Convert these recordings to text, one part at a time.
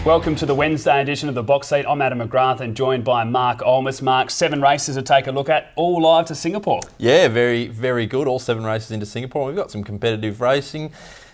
Welcome to the Wednesday edition of the Box Seat. I'm Adam McGrath and joined by Mark Olmos. Mark, 7 races to take a look at, all live to Singapore. Yeah, very, very good. All 7 races into Singapore. We've got some competitive racing.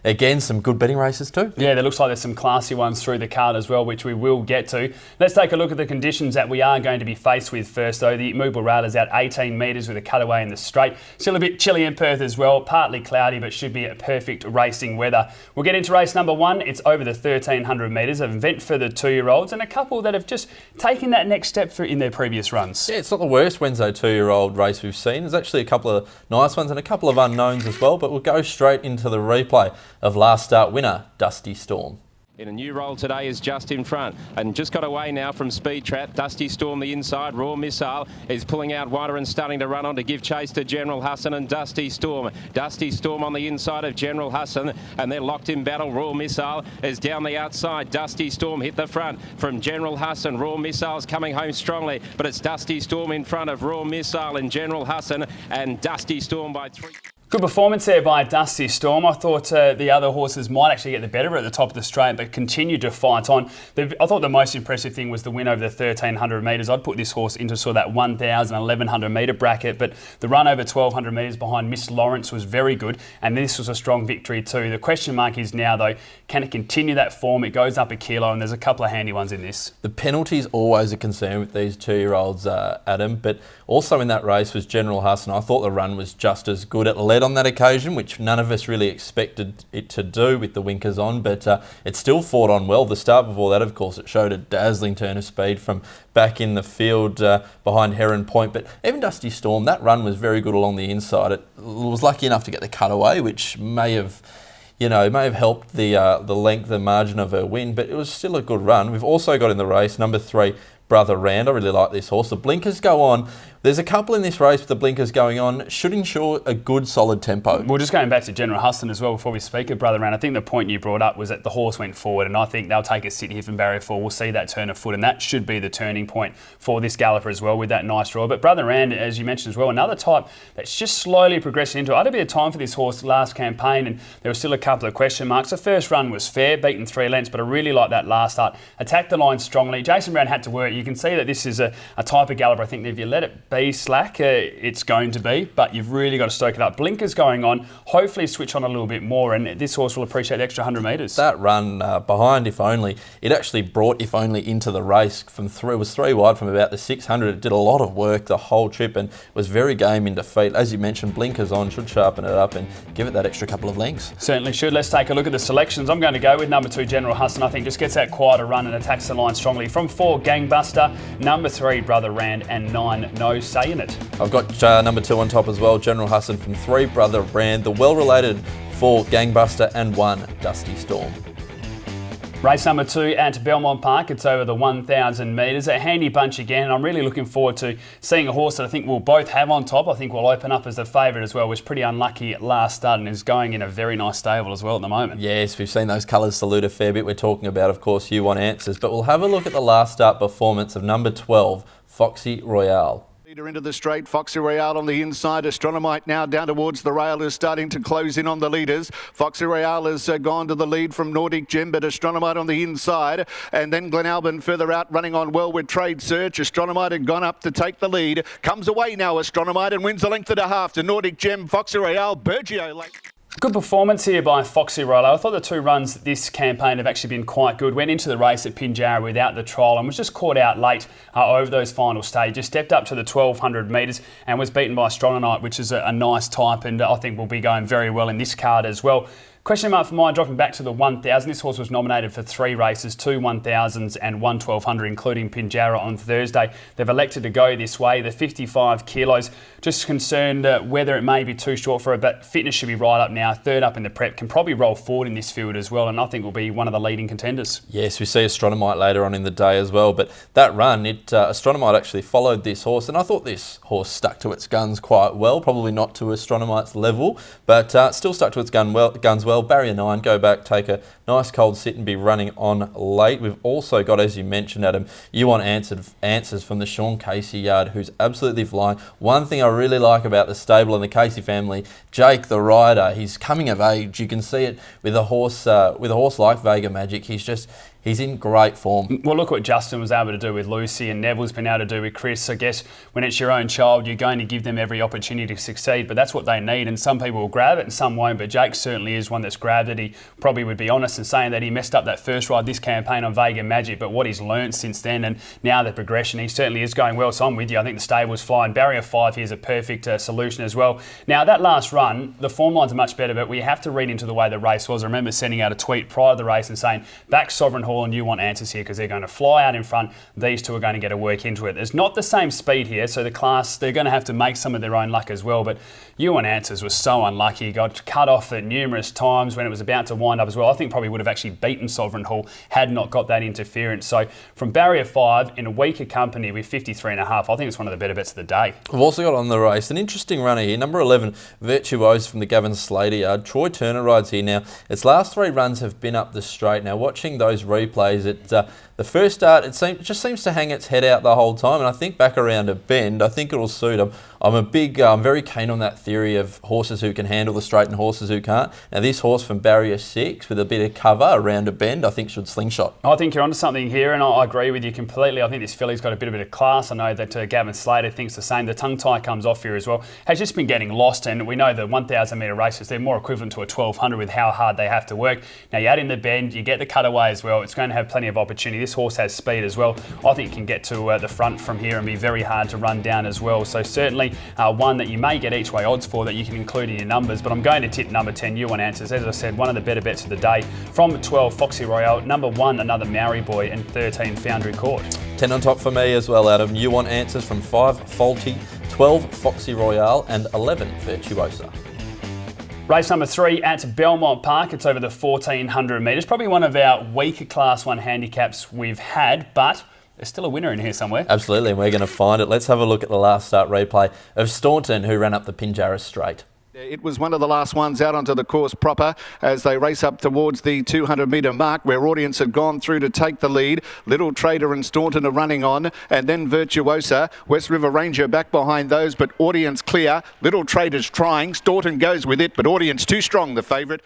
Again, some good betting races too. Yeah, there looks like there's some classy ones through the card as well, which we will get to. Let's take a look at the conditions that we are going to be faced with first, though. The Moogle Rail is out 18 metres with a cutaway in the straight. Still a bit chilly in Perth as well, partly cloudy, but should be a perfect racing weather. We'll get into race number 1. It's over the 1,300 metres, an event for the 2-year-olds and a couple that have just taken that next step in their previous runs. Yeah, it's not the worst Wednesday 2-year-old race we've seen. There's actually a couple of nice ones and a couple of unknowns as well, but we'll go straight into the replay of last start winner, Dusty Storm. In a new role today is just in front and just got away now from Speed Trap. Dusty Storm the inside. Raw Missile is pulling out wider and starting to run on to give chase to General Hassan and Dusty Storm. Dusty Storm on the inside of General Hassan and they're locked in battle. Raw Missile is down the outside. Dusty Storm hit the front from General Hassan. Raw Missile's coming home strongly, but it's Dusty Storm in front of Raw Missile and General Hassan, and Dusty Storm by 3. Good performance there by Dusty Storm. I thought the other horses might actually get the better at the top of the straight, but continued to fight on. I thought the most impressive thing was the win over the 1,300 metres. I'd put this horse into sort of that 1,000, 1,100 metre bracket, but the run over 1,200 metres behind Miss Lawrence was very good, and this was a strong victory too. The question mark is now, though, can it continue that form? It goes up a kilo, and there's a couple of handy ones in this. The penalty's always a concern with these 2-year-olds, Adam, but also in that race was General Hassan. I thought the run was just as good. It led on that occasion, which none of us really expected it to do with the winkers on, but it still fought on well. The start before that, of course, it showed a dazzling turn of speed from back in the field behind Heron Point, but even Dusty Storm, that run was very good along the inside. It was lucky enough to get the cutaway, which may have helped the length and margin of her win, but it was still a good run. We've also got in the race number 3, Brother Rand. I really like this horse. The blinkers go on. There's a couple in this race with the blinkers going on. Should ensure a good, solid tempo. We're just going back to General Hassan as well before we speak of Brother Rand. I think the point you brought up was that the horse went forward, and I think they'll take a sit here from barrier 4. We'll see that turn of foot, and that should be the turning point for this galloper as well with that nice draw. But Brother Rand, as you mentioned as well, another type that's just slowly progressing into it. I had a bit of time for this horse last campaign, and there were still a couple of question marks. The first run was fair, beaten 3 lengths, but I really like that last start. Attacked the line strongly. Jason Brown had to work. You can see that this is a type of galloper. I think that if you let it be slack, it's going to be, but you've really got to stoke it up. Blinkers going on, hopefully switch on a little bit more, and this horse will appreciate the extra 100 metres. That run behind If Only, it actually brought If Only into the race from 3. It was 3 wide from about the 600. It did a lot of work the whole trip and was very game in defeat. As you mentioned, blinkers on should sharpen it up and give it that extra couple of lengths. Certainly should. Let's take a look at the selections. I'm going to go with number 2, General Hassan. I think just gets that quieter run and attacks the line strongly. From 4, Gangbuster, number 3, Brother Rand, and 9, No Say In It. I've got number 2 on top as well, General Hassan from 3, Brother Rand, the well-related 4, Gangbuster, and 1, Dusty Storm. Race number 2 at Belmont Park. It's over the 1,000 metres. A handy bunch again, and I'm really looking forward to seeing a horse that I think we'll both have on top. I think we'll open up as the favourite as well. Was pretty unlucky at last start and is going in a very nice stable as well at the moment. Yes, we've seen those colours salute a fair bit. We're talking about, of course, You Want Answers, but we'll have a look at the last start performance of number 12, Foxy Royale. Leader into the straight, Foxy Royale on the inside. Astronomite now down towards the rail is starting to close in on the leaders. Foxy Royale has gone to the lead from Nordic Gem, but Astronomite on the inside. And then Glenalbin further out running on well with Trade Search. Astronomite had gone up to take the lead. Comes away now Astronomite and wins a length and a half to Nordic Gem, Foxy Royale, Bergio late. Good performance here by Foxy Royale. I thought the 2 runs this campaign have actually been quite good. Went into the race at Pinjarra without the trial and was just caught out late over those final stages. Stepped up to the 1,200 metres and was beaten by Astronomite, which is a nice type, and I think will be going very well in this card as well. Question mark for mine, dropping back to the 1,000. This horse was nominated for 3 races, 2 1,000s and 1 1,200, including Pinjarra on Thursday. They've elected to go this way. The 55 kilos, just concerned whether it may be too short for her, but fitness should be right up now. 3rd up in the prep, can probably roll forward in this field as well, and I think will be one of the leading contenders. Yes, we see Astronomite later on in the day as well, but that run, Astronomite actually followed this horse, and I thought this horse stuck to its guns quite well. Probably not to Astronomite's level, but still stuck to its guns well. Barrier 9, go back, take a nice cold sit and be running on late. We've also got, as you mentioned, Adam, You Want Answers from the Sean Casey yard, who's absolutely flying. One thing I really like about the stable and the Casey family, Jake the rider, he's coming of age. You can see it with a horse like Vega Magic. He's in great form. Well, look what Justin was able to do with Lucy and Neville's been able to do with Chris. I guess when it's your own child, you're going to give them every opportunity to succeed, but that's what they need, and some people will grab it and some won't, but Jake certainly is one that's grabbed it. He probably would be honest in saying that he messed up that first ride this campaign on Vega Magic, but what he's learnt since then and now the progression, he certainly is going well, so I'm with you. I think the stable's flying. Barrier 5 here is a perfect solution as well. Now, that last run, the form lines are much better, but we have to read into the way the race was. I remember sending out a tweet prior to the race and saying, back Sovereign Hall and You Want Answers here, because they're going to fly out in front. These two are going to get a work into it. There's not the same speed here, so the class, they're going to have to make some of their own luck as well, but You Want Answers was so unlucky. He got cut off at numerous times when it was about to wind up as well. I think probably would have actually beaten Sovereign Hall had not got that interference. So from Barrier 5 in a weaker company with 53.5, I think it's one of the better bets of the day. We've also got on the race an interesting runner here, number 11, Virtuose from the Gavin Slater yard. Troy Turner rides here now. Its last 3 runs have been up the straight. Now, watching those replays, the first start, it just seems to hang its head out the whole time, and I think back around a bend, I think it'll suit him. I'm very keen on that theory of horses who can handle the straight and horses who can't. Now, this horse from Barrier 6 with a bit of cover around a bend, I think should slingshot. I think you're onto something here, and I agree with you completely. I think this filly's got a bit of class. I know that Gavin Slater thinks the same. The tongue tie comes off here as well. Has just been getting lost, and we know the 1,000 metre races, they're more equivalent to a 1,200 with how hard they have to work. Now, you add in the bend, you get the cutaway as well. It's going to have plenty of opportunity. This horse has speed as well. I think it can get to the front from here and be very hard to run down as well. So certainly one that you may get each way odds for that you can include in your numbers, but I'm going to tip number 10, You Want Answers. As I said, one of the better bets of the day. From 12, Foxy Royale, number 1, Another Maori Boy, and 13, Foundry Court. 10 on top for me as well, Adam. You Want Answers from 5, Faulty, 12, Foxy Royale, and 11, Virtuosa. Race number 3 at Belmont Park. It's over the 1,400 metres. Probably one of our weaker Class 1 handicaps we've had, but there's still a winner in here somewhere. Absolutely, and we're going to find it. Let's have a look at the last start replay of Staunton, who ran up the Pinjarra Straight. It was one of the last ones out onto the course proper as they race up towards the 200 metre mark where Audience had gone through to take the lead. Little Trader and Staunton are running on, and then Virtuosa. West River Ranger back behind those, but Audience clear. Little Trader's trying. Staunton goes with it, but Audience too strong, the favourite.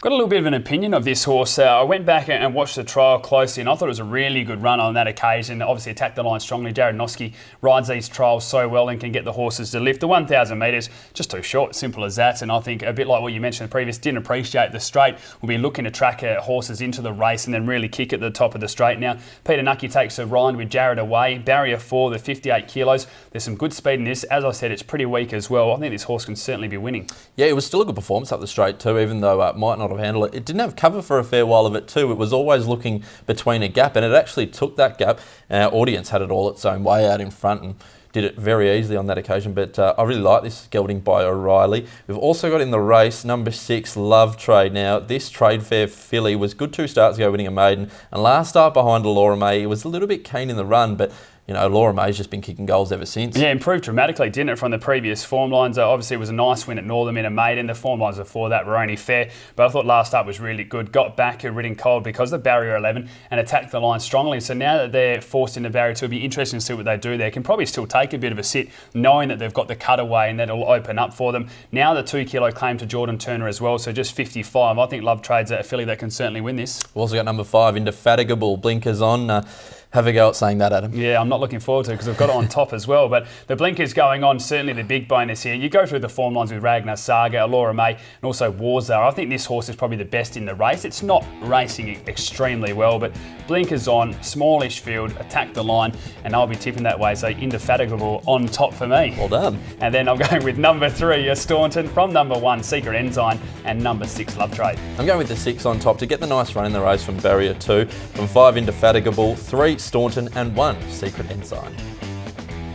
Got a little bit of an opinion of this horse. I went back and watched the trial closely, and I thought it was a really good run on that occasion. Obviously attacked the line strongly. Jared Noski rides these trials so well and can get the horses to lift. The 1,000 metres, just too short, simple as that. And I think a bit like what you mentioned in the previous, didn't appreciate the straight. We'll be looking to track horses into the race and then really kick at the top of the straight. Now, Peter Nucky takes a rind with Jared away. Barrier 4, the 58 kilos. There's some good speed in this. As I said, it's pretty weak as well. I think this horse can certainly be winning. Yeah, it was still a good performance up the straight too, even though it might not have handled it. It didn't have cover for a fair while of it too. It was always looking between a gap, and it actually took that gap. Our Audience had it all its own way out in front and did it very easily on that occasion, but I really like this gelding by O'Reilly. We've also got in the race number 6, Love Trade. Now, this Trade Fair filly was good 2 starts ago, winning a maiden, and last start behind Laura May, it was a little bit keen in the run, but you know, Laura May's just been kicking goals ever since. Yeah, improved dramatically, didn't it, from the previous form lines? Obviously, it was a nice win at Northern in a maiden. The form lines before that were only fair, but I thought last start was really good. Got back a ridden cold because of barrier 11 and attacked the line strongly. So now that they're forced into barrier 2, it'll be interesting to see what they do there. Can probably still take a bit of a sit, knowing that they've got the cutaway and that'll open up for them. Now the 2 kilo claim to Jordan Turner as well, so just 55. I think Love Trade's a filly that can certainly win this. We've also got number 5, Indefatigable, blinkers on. Have a go at saying that, Adam. Yeah, I'm not looking forward to it because I've got it on top as well. But the blinkers going on, certainly the big bonus here. You go through the form lines with Ragnar Saga, Laura May, and also Warzar. I think this horse is probably the best in the race. It's not racing extremely well, but blinkers on, smallish field, attack the line, and I'll be tipping that way. So Indefatigable on top for me. Well done. And then I'm going with number 3, Staunton, from number 1, Secret Ensign, and number 6, Love Trade. I'm going with the 6 on top to get the nice run in the race from Barrier 2. From 5, Indefatigable, 3, Staunton, and 1, Secret Ensign.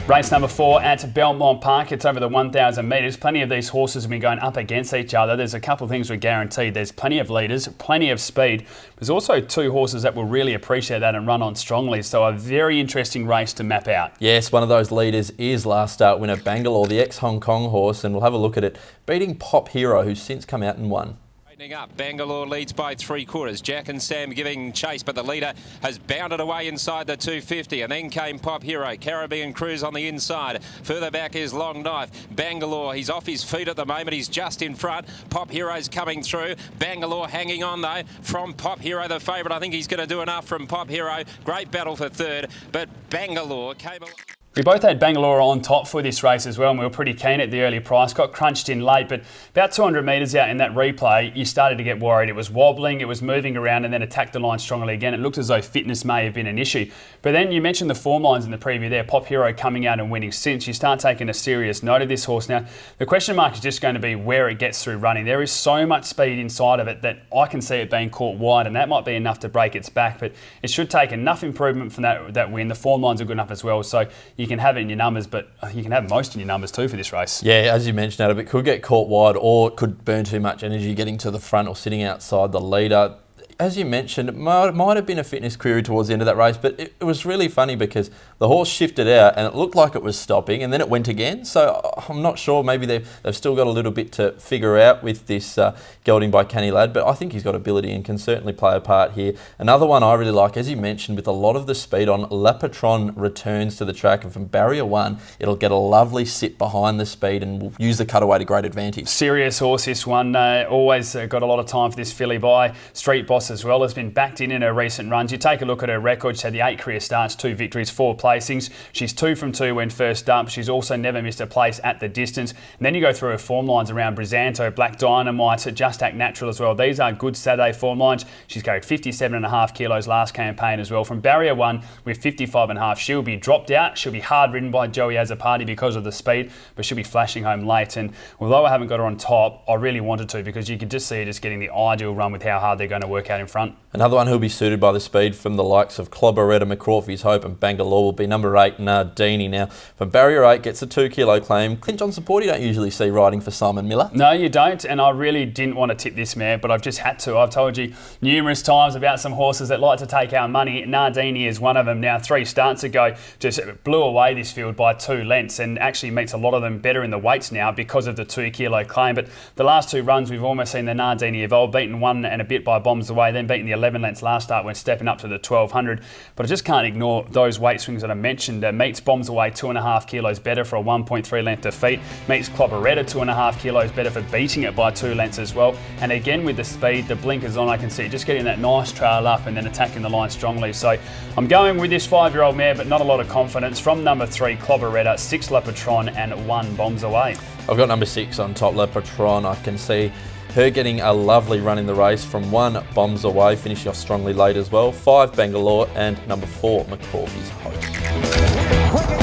Race number 4 at Belmont Park. It's over the 1,000 metres. Plenty of these horses have been going up against each other. There's a couple of things we're guaranteed. There's plenty of leaders, plenty of speed. There's also 2 horses that will really appreciate that and run on strongly. So a very interesting race to map out. Yes, one of those leaders is last start winner Bangalore, the ex-Hong Kong horse, and we'll have a look at it. Beating Pop Hero, who's since come out and won. Up. Bangalore leads by 3/4. Jack and Sam giving chase, but the leader has bounded away inside the 250, and then came Pop Hero. Caribbean Cruise on the inside. Further back is Long Knife. Bangalore, he's off his feet at the moment. He's just in front. Pop Hero's coming through. Bangalore hanging on though from Pop Hero, the favourite. I think he's going to do enough from Pop Hero. Great battle for third, but Bangalore came along. We both had Bangalore on top for this race as well, and we were pretty keen at the early price. Got crunched in late, but about 200 metres out in that replay, you started to get worried. It was wobbling, it was moving around, and then attacked the line strongly again. It looked as though fitness may have been an issue. But then you mentioned the form lines in the preview there, Pop Hero coming out and winning since. You start taking a serious note of this horse. Now, the question mark is just going to be where it gets through running. There is so much speed inside of it that I can see it being caught wide, and that might be enough to break its back, but it should take enough improvement from that win. The form lines are good enough as well, so you can have it in your numbers, but you can have most in your numbers too for this race. Yeah, as you mentioned, Adam, it could get caught wide or it could burn too much energy getting to the front or sitting outside the leader. As you mentioned, it might have been a fitness query towards the end of that race, but it was really funny because the horse shifted out and it looked like it was stopping and then it went again. So I'm not sure, maybe they've still got a little bit to figure out with this gelding by Canny Lad, but I think he's got ability and can certainly play a part here. Another one I really like, as you mentioned, with a lot of the speed on, Le Patron returns to the track, and from barrier 1, it'll get a lovely sit behind the speed and will use the cutaway to great advantage. Serious horse, this one. Always got a lot of time for this filly by Street Boss as well. Has been backed in her recent runs. You take a look at her record. She's had the 8 career starts, 2 victories, 4 placings. She's 2 from 2 when first up. She's also never missed a place at the distance. And then you go through her form lines around Brisanto, Black Dynamite, Just Act Natural as well. These are good Saturday form lines. She's carried 57.5 kilos last campaign as well. From barrier 1 with 55.5, she'll be dropped out. She'll be hard ridden by Joey Azzopardi because of the speed, but she'll be flashing home late. And although I haven't got her on top, I really wanted to, because you could just see her just getting the ideal run with how hard they're going to work out in front. Another one who'll be suited by the speed from the likes of Clobberetta, McCrawfie's Hope and Bangalore will be number 8, Nardini. Now, from barrier 8, gets a 2 kilo claim. Clint John Support you don't usually see riding for Simon Miller. No, you don't, and I really didn't want to tip this mare, but I've just had to. I've told you numerous times about some horses that like to take our money. Nardini is one of them. Now, 3 starts ago, just blew away this field by 2 lengths and actually meets a lot of them better in the weights now because of the 2 kilo claim. But the last 2 runs, we've almost seen the Nardini evolve, beaten 1 and a bit by Bombs Away, then beaten the 11 lengths last start when stepping up to the 1200. But I just can't ignore those weight swings that I mentioned. Meets Bombs Away 2.5 kilos better for a 1.3 length defeat. Meets Clobberetta 2.5 kilos better for beating it by 2 lengths as well. And again with the speed, the blinkers on, I can see just getting that nice trail up and then attacking the line strongly. So I'm going with this 5-year-old mare, but not a lot of confidence. From number 3, Clobberetta, 6 Le Patron and 1 Bombs Away. I've got number 6 on top, Le Patron. I can see her getting a lovely run in the race. From 1, Bombs Away, finishing off strongly late as well. 5, Bangalore, and number 4, McCrawfie's Hope.